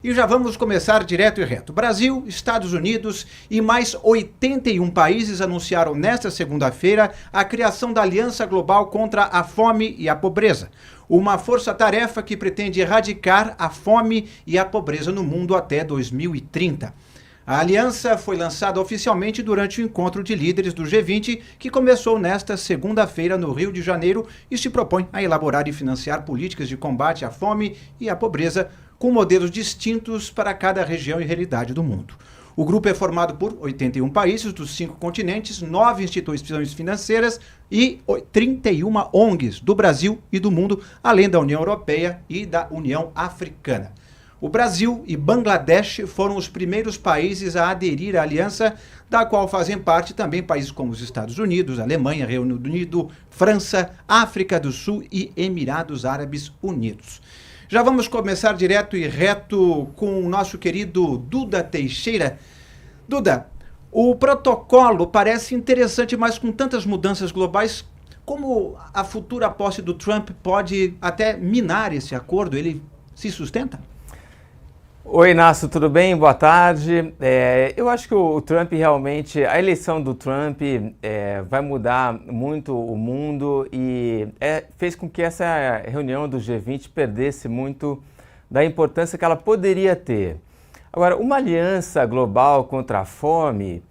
E já vamos começar direto e reto. Brasil, Estados Unidos e mais 81 países anunciaram nesta segunda-feira a criação da Aliança Global contra a Fome e a Pobreza, uma força-tarefa que pretende erradicar a fome e a pobreza no mundo até 2030. A aliança foi lançada oficialmente durante o encontro de líderes do G20, que começou nesta segunda-feira no Rio de Janeiro e se propõe a elaborar e financiar políticas de combate à fome e à pobreza com modelos distintos para cada região e realidade do mundo. O grupo é formado por 81 países dos 5 continentes, 9 instituições financeiras e 31 ONGs do Brasil e do mundo, além da União Europeia e da União Africana. O Brasil e Bangladesh foram os primeiros países a aderir à aliança, da qual fazem parte também países como os Estados Unidos, Alemanha, Reino Unido, França, África do Sul e Emirados Árabes Unidos. Já vamos começar direto e reto com o nosso querido Duda Teixeira. Duda, o protocolo parece interessante, mas com tantas mudanças globais, como a futura posse do Trump pode até minar esse acordo? Ele se sustenta? Oi, Inácio, tudo bem? Boa tarde. Eu acho que o Trump realmente, a eleição do Trump vai mudar muito o mundo e fez com que essa reunião do G20 perdesse muito da importância que ela poderia ter. Agora, uma aliança global contra a fome,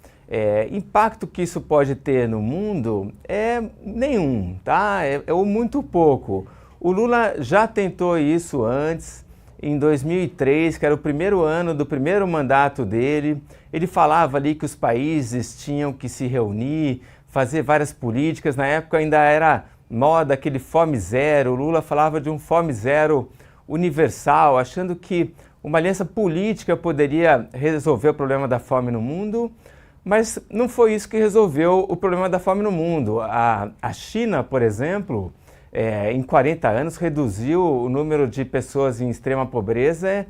impacto que isso pode ter no mundo é nenhum, tá? Ou muito pouco. O Lula já tentou isso antes. Em 2003, que era o primeiro ano do primeiro mandato dele, ele falava ali que os países tinham que se reunir, fazer várias políticas. Na época ainda era moda aquele fome zero. O Lula falava de um fome zero universal, achando que uma aliança política poderia resolver o problema da fome no mundo, mas não foi isso que resolveu o problema da fome no mundo. A China, por exemplo, em 40 anos, reduziu o número de pessoas em extrema pobreza,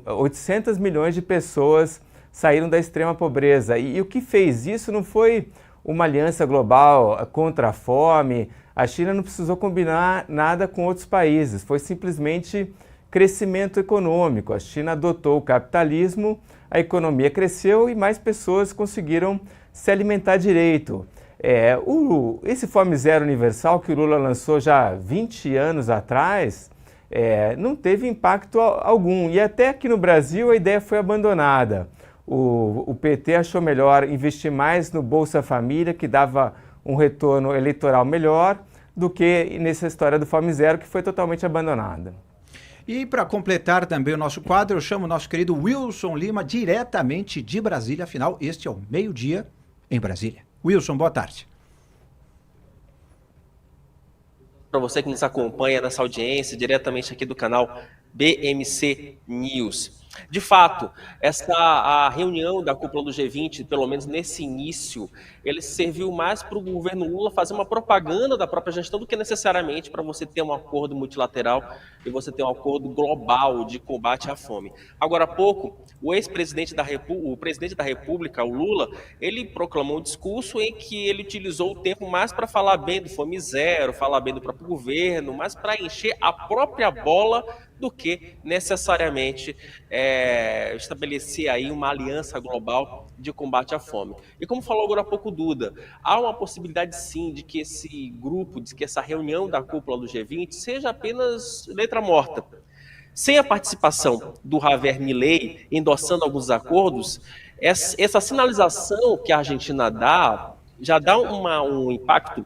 800 milhões de pessoas saíram da extrema pobreza. E o que fez isso não foi uma aliança global contra a fome, a China não precisou combinar nada com outros países, foi simplesmente crescimento econômico. A China adotou o capitalismo, a economia cresceu e mais pessoas conseguiram se alimentar direito. Esse Fome Zero Universal que o Lula lançou já 20 anos atrás, não teve impacto algum. E até aqui no Brasil a ideia foi abandonada. O PT achou melhor investir mais no Bolsa Família, que dava um retorno eleitoral melhor, do que nessa história do Fome Zero, que foi totalmente abandonada. E para completar também o nosso quadro, eu chamo o nosso querido Wilson Lima, diretamente de Brasília. Afinal, este é o Meio-Dia em Brasília. Wilson, boa tarde. Para você que nos acompanha nessa audiência, diretamente aqui do canal BMC News. De fato, a reunião da cúpula do G20, pelo menos nesse início, ele serviu mais para o governo Lula fazer uma propaganda da própria gestão do que necessariamente para você ter um acordo multilateral e você ter um acordo global de combate à fome. Agora há pouco, o presidente da República, o Lula, ele proclamou um discurso em que ele utilizou o tempo mais para falar bem do Fome Zero, falar bem do próprio governo, mais para encher a própria bola do que necessariamente estabelecer aí uma aliança global de combate à fome. E como falou agora há pouco o Duda, há uma possibilidade sim de que esse grupo, de que essa reunião da cúpula do G20 seja apenas letra morta. Sem a participação do Javier Milei endossando alguns acordos, essa sinalização que a Argentina dá, já dá um impacto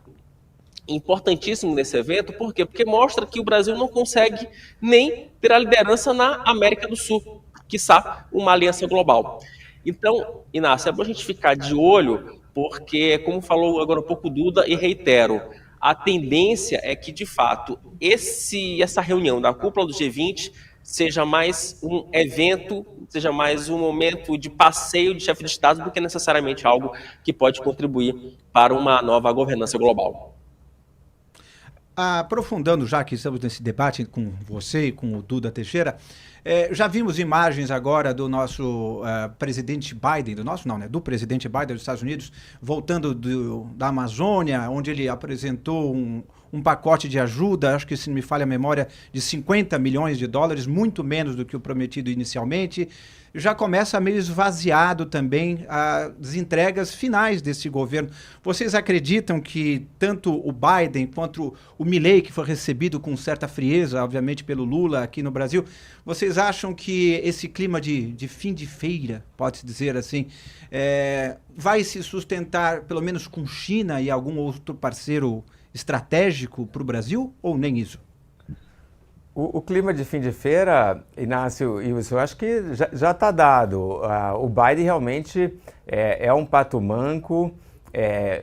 importantíssimo nesse evento. Por quê? Porque mostra que o Brasil não consegue nem ter a liderança na América do Sul, quiçá uma aliança global. Então, Inácio, é bom a gente ficar de olho, porque, como falou agora há pouco o Duda, e reitero, a tendência é que, de fato, essa reunião da cúpula do G20 seja mais um evento, seja mais um momento de passeio de chefe de Estado do que necessariamente algo que pode contribuir para uma nova governança global. Aprofundando, já que estamos nesse debate com você e com o Duda Teixeira, já vimos imagens agora do nosso presidente Biden, do presidente Biden dos Estados Unidos, voltando da Amazônia, onde ele apresentou um pacote de ajuda, acho que, se não me falha a memória, de 50 milhões de dólares, muito menos do que o prometido inicialmente. Já começa meio esvaziado também as entregas finais desse governo. Vocês acreditam que tanto o Biden quanto o Milei, que foi recebido com certa frieza, obviamente, pelo Lula aqui no Brasil, vocês acham que esse clima de fim de feira, pode-se dizer assim, vai se sustentar pelo menos com China e algum outro parceiro estratégico para o Brasil, ou nem isso? O clima de fim de feira, Inácio, eu acho que já está dado. O Biden realmente é um pato manco,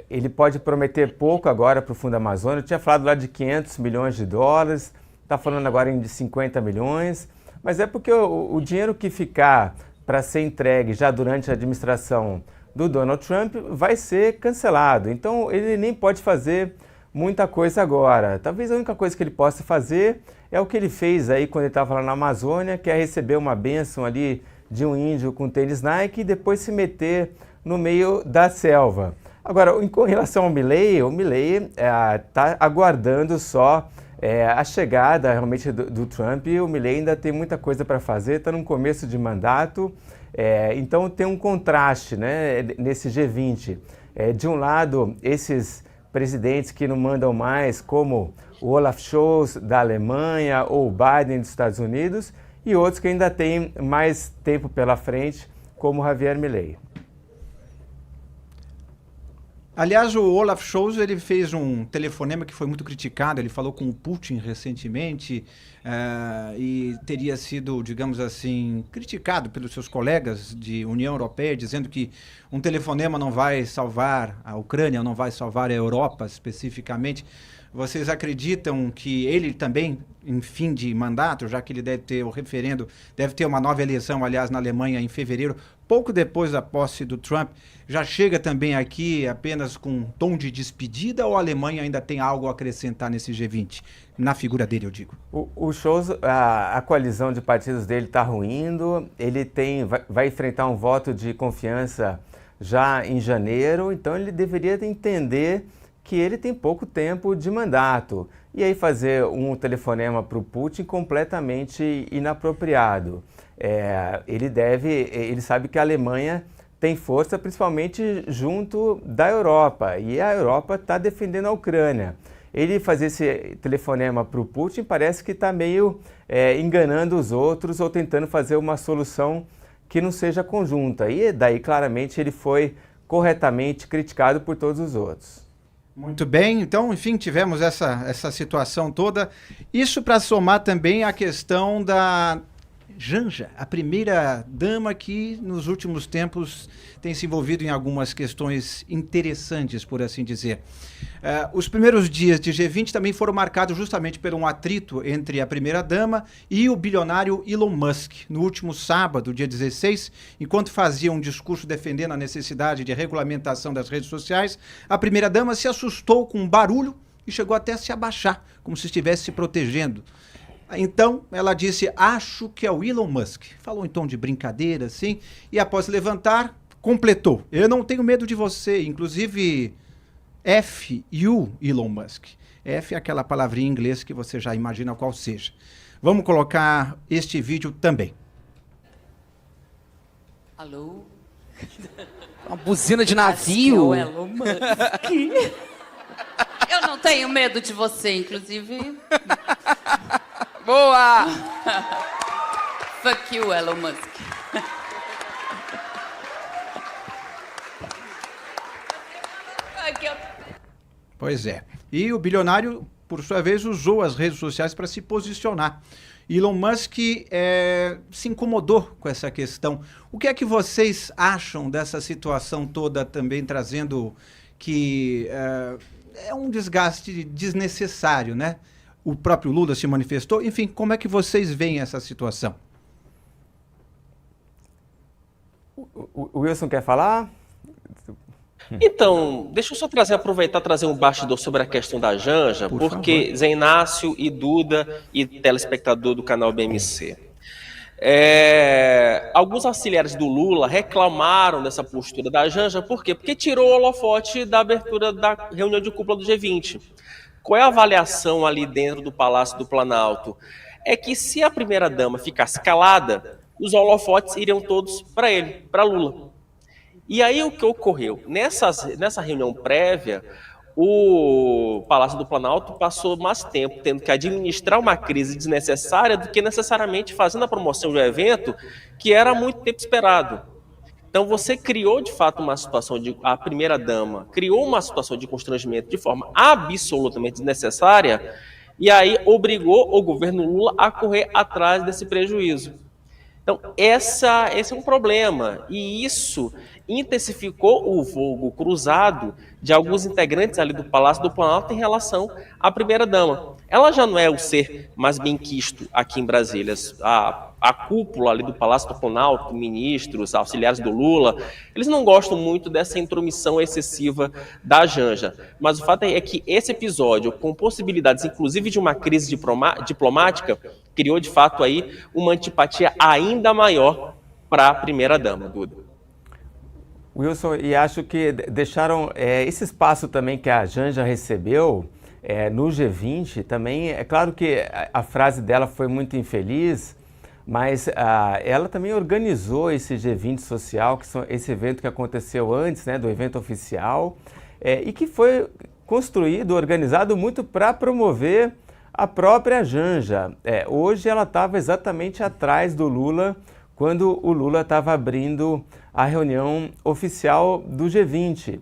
ele pode prometer pouco agora para o Fundo Amazônia. Eu tinha falado lá de 500 milhões de dólares, está falando agora de 50 milhões, mas é porque o dinheiro que ficar para ser entregue já durante a administração do Donald Trump vai ser cancelado. Então ele nem pode fazer muita coisa agora. Talvez a única coisa que ele possa fazer é o que ele fez aí quando ele estava lá na Amazônia, que é receber uma bênção ali de um índio com tênis Nike e depois se meter no meio da selva. Agora, com relação ao Milei, o Milei está aguardando só a chegada realmente do Trump. E o Milei ainda tem muita coisa para fazer, está no começo de mandato, então tem um contraste, né, nesse G20. De um lado, esses presidentes que não mandam mais, como o Olaf Scholz da Alemanha ou o Biden dos Estados Unidos, e outros que ainda têm mais tempo pela frente, como Javier Milei. Aliás, o Olaf Scholz, ele fez um telefonema que foi muito criticado, ele falou com o Putin recentemente e teria sido, digamos assim, criticado pelos seus colegas de União Europeia, dizendo que um telefonema não vai salvar a Ucrânia, não vai salvar a Europa especificamente. Vocês acreditam que ele também, em fim de mandato, já que ele deve ter o referendo, deve ter uma nova eleição, aliás, na Alemanha em fevereiro, pouco depois da posse do Trump, já chega também aqui apenas com um tom de despedida, ou a Alemanha ainda tem algo a acrescentar nesse G20? Na figura dele, eu digo. O Scholz, a coalizão de partidos dele está ruindo, ele vai enfrentar um voto de confiança já em janeiro, então ele deveria entender que ele tem pouco tempo de mandato. E aí fazer um telefonema para o Putin completamente inapropriado. Ele sabe que a Alemanha tem força principalmente junto da Europa, e a Europa está defendendo a Ucrânia. Ele fazer esse telefonema para o Putin parece que está meio enganando os outros ou tentando fazer uma solução que não seja conjunta. E daí, claramente, ele foi corretamente criticado por todos os outros. Muito bem, então, enfim, tivemos essa situação toda. Isso para somar também a questão da Janja, a primeira dama que nos últimos tempos tem se envolvido em algumas questões interessantes, por assim dizer. Os primeiros dias de G20 também foram marcados justamente por um atrito entre a primeira-dama e o bilionário Elon Musk. No último sábado, dia 16, enquanto fazia um discurso defendendo a necessidade de regulamentação das redes sociais, a primeira-dama se assustou com um barulho e chegou até a se abaixar, como se estivesse se protegendo. Então, ela disse, acho que é o Elon Musk. Falou em tom de brincadeira, assim, e após levantar, completou. Eu não tenho medo de você, inclusive F-U Elon Musk. F é aquela palavrinha em inglês que você já imagina qual seja. Vamos colocar este vídeo também. Alô? Uma buzina de navio. Acho que é o Elon Musk. Eu não tenho medo de você, inclusive. Boa! Fuck you, Elon Musk. Pois é. E o bilionário, por sua vez, usou as redes sociais para se posicionar. Elon Musk se incomodou com essa questão. O que é que vocês acham dessa situação toda também, trazendo que é um desgaste desnecessário, né? O próprio Lula se manifestou. Enfim, como é que vocês veem essa situação? O Wilson quer falar? Então, deixa eu só aproveitar e trazer um bastidor sobre a questão da Janja, porque Zé Inácio e Duda e telespectador do canal BMC. Alguns auxiliares do Lula reclamaram dessa postura da Janja, por quê? Porque tirou o holofote da abertura da reunião de cúpula do G20. Qual é a avaliação ali dentro do Palácio do Planalto? É que se a primeira-dama ficasse calada, os holofotes iriam todos para ele, para Lula. E aí o que ocorreu? Nessa reunião prévia, o Palácio do Planalto passou mais tempo tendo que administrar uma crise desnecessária do que necessariamente fazendo a promoção de um evento que era há muito tempo esperado. Então você criou de fato uma situação a primeira-dama criou uma situação de constrangimento de forma absolutamente desnecessária e aí obrigou o governo Lula a correr atrás desse prejuízo. Então, esse é um problema, e isso intensificou o fogo cruzado de alguns integrantes ali do Palácio do Planalto em relação à primeira-dama. Ela já não é o ser mais benquisto aqui em Brasília. A cúpula ali do Palácio do Planalto, ministros, auxiliares do Lula, eles não gostam muito dessa intromissão excessiva da Janja. Mas o fato é que esse episódio, com possibilidades inclusive de uma crise diplomática, criou de fato aí uma antipatia ainda maior para a primeira-dama, Duda. Wilson, e acho que deixaram esse espaço também que a Janja recebeu no G20 também. É claro que a frase dela foi muito infeliz, mas ela também organizou esse G20 social, esse evento que aconteceu antes, né, do evento oficial, e que foi construído, organizado muito para promover a própria Janja. Hoje ela estava exatamente atrás do Lula, quando o Lula estava abrindo a reunião oficial do G20.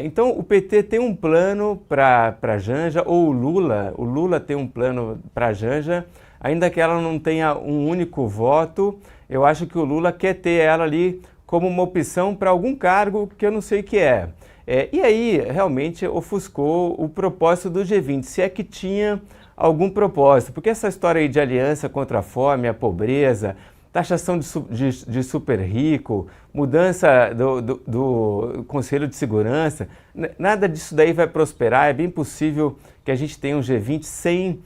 Então o PT tem um plano para a Janja, ou o Lula tem um plano para a Janja, ainda que ela não tenha um único voto. Eu acho que o Lula quer ter ela ali como uma opção para algum cargo que eu não sei o que é. E aí realmente ofuscou o propósito do G20, se é que tinha algum propósito, porque essa história aí de aliança contra a fome, a pobreza, taxação de super rico, mudança do Conselho de Segurança, nada disso daí vai prosperar. É bem possível que a gente tenha um G20 sem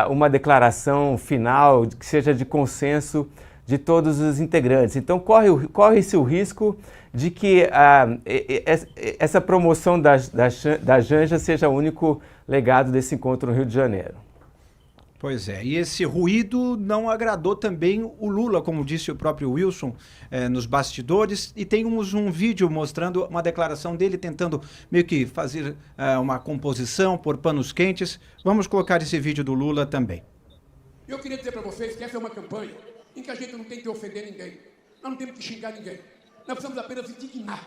uma declaração final que seja de consenso de todos os integrantes. Então corre-se o risco de que essa promoção da Janja seja o único legado desse encontro no Rio de Janeiro. Pois é, e esse ruído não agradou também o Lula, como disse o próprio Wilson nos bastidores, e temos um vídeo mostrando uma declaração dele tentando meio que fazer uma composição, pôr panos quentes. Vamos colocar esse vídeo do Lula também. Eu queria dizer para vocês que essa é uma campanha em que a gente não tem que ofender ninguém, nós não temos que xingar ninguém, nós precisamos apenas indignar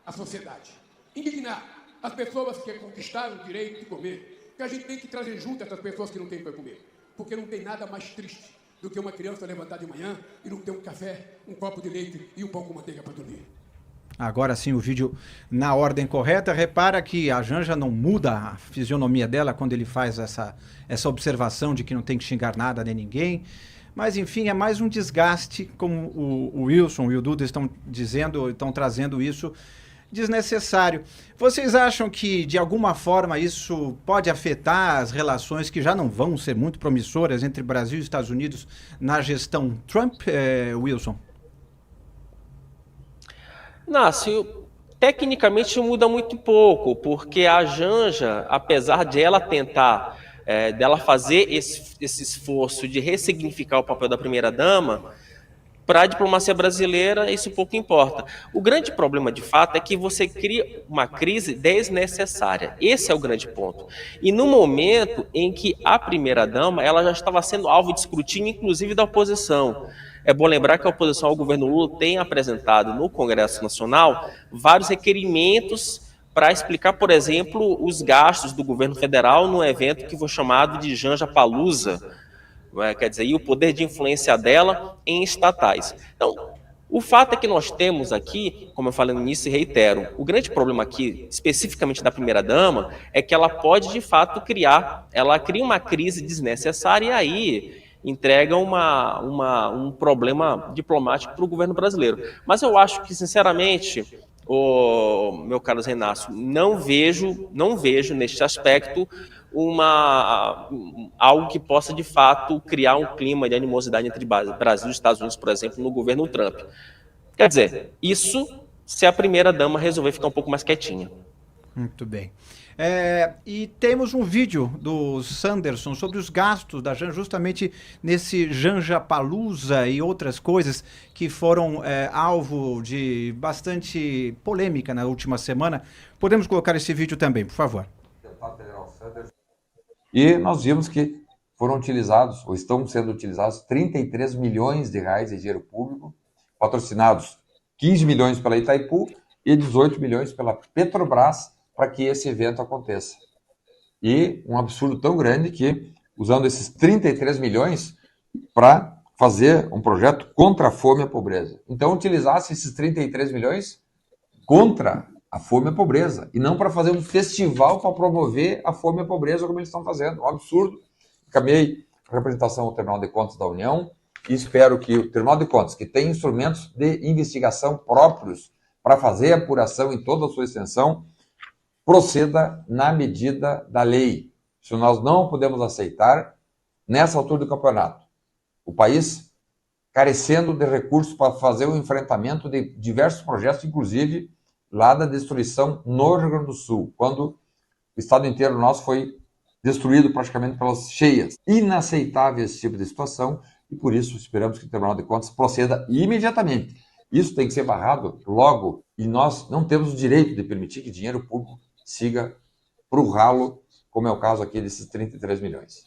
a sociedade, indignar as pessoas que conquistaram o direito de comer, que a gente tem que trazer junto essas pessoas que não têm para comer. Porque não tem nada mais triste do que uma criança levantar de manhã e não ter um café, um copo de leite e um pão com manteiga para dormir. Agora sim o vídeo na ordem correta. Repara que a Janja não muda a fisionomia dela quando ele faz essa observação de que não tem que xingar nada nem ninguém. Mas enfim, é mais um desgaste, como o Wilson e o Duda estão dizendo, estão trazendo isso, desnecessário. Vocês acham que, de alguma forma, isso pode afetar as relações que já não vão ser muito promissoras entre Brasil e Estados Unidos na gestão Trump, Wilson? Nácio, tecnicamente muda muito pouco, porque a Janja, apesar de ela tentar, dela fazer esse esforço de ressignificar o papel da primeira-dama, para a diplomacia brasileira, isso pouco importa. O grande problema, de fato, é que você cria uma crise desnecessária. Esse é o grande ponto. E no momento em que a primeira-dama ela já estava sendo alvo de escrutínio, inclusive da oposição. É bom lembrar que a oposição ao governo Lula tem apresentado no Congresso Nacional vários requerimentos para explicar, por exemplo, os gastos do governo federal no evento que foi chamado de Janja Palusa, quer dizer, e o poder de influência dela em estatais. Então, o fato é que nós temos aqui, como eu falei no início e reitero, o grande problema aqui, especificamente da primeira-dama, é que ela pode, de fato, ela cria uma crise desnecessária e aí entrega um problema diplomático para o governo brasileiro. Mas eu acho que, sinceramente, meu caro Renato, não vejo neste aspecto algo que possa, de fato, criar um clima de animosidade entre Brasil e Estados Unidos, por exemplo, no governo Trump. Quer dizer, isso se a primeira-dama resolver ficar um pouco mais quietinha. Muito bem. E temos um vídeo do Sanderson sobre os gastos da Janja, justamente nesse Janjapalooza e outras coisas que foram alvo de bastante polêmica na última semana. Podemos colocar esse vídeo também, por favor. E nós vimos que foram utilizados, ou estão sendo utilizados, 33 milhões de reais de dinheiro público, patrocinados 15 milhões pela Itaipu e 18 milhões pela Petrobras, para que esse evento aconteça. E um absurdo tão grande que, usando esses 33 milhões para fazer um projeto contra a fome e a pobreza. Então, utilizasse esses 33 milhões contra a fome e a pobreza, e não para fazer um festival para promover a fome e a pobreza, como eles estão fazendo. Um absurdo. Encaminhei a representação ao Tribunal de Contas da União e espero que o Tribunal de Contas, que tem instrumentos de investigação próprios para fazer a apuração em toda a sua extensão, proceda na medida da lei. Isso nós não podemos aceitar nessa altura do campeonato. O país carecendo de recursos para fazer o enfrentamento de diversos projetos, inclusive lá da destruição no Rio Grande do Sul, quando o estado inteiro nosso foi destruído praticamente pelas cheias. Inaceitável esse tipo de situação e por isso esperamos que o Tribunal de Contas proceda imediatamente. Isso tem que ser barrado logo e nós não temos o direito de permitir que dinheiro público siga para o ralo, como é o caso aqui desses 33 milhões.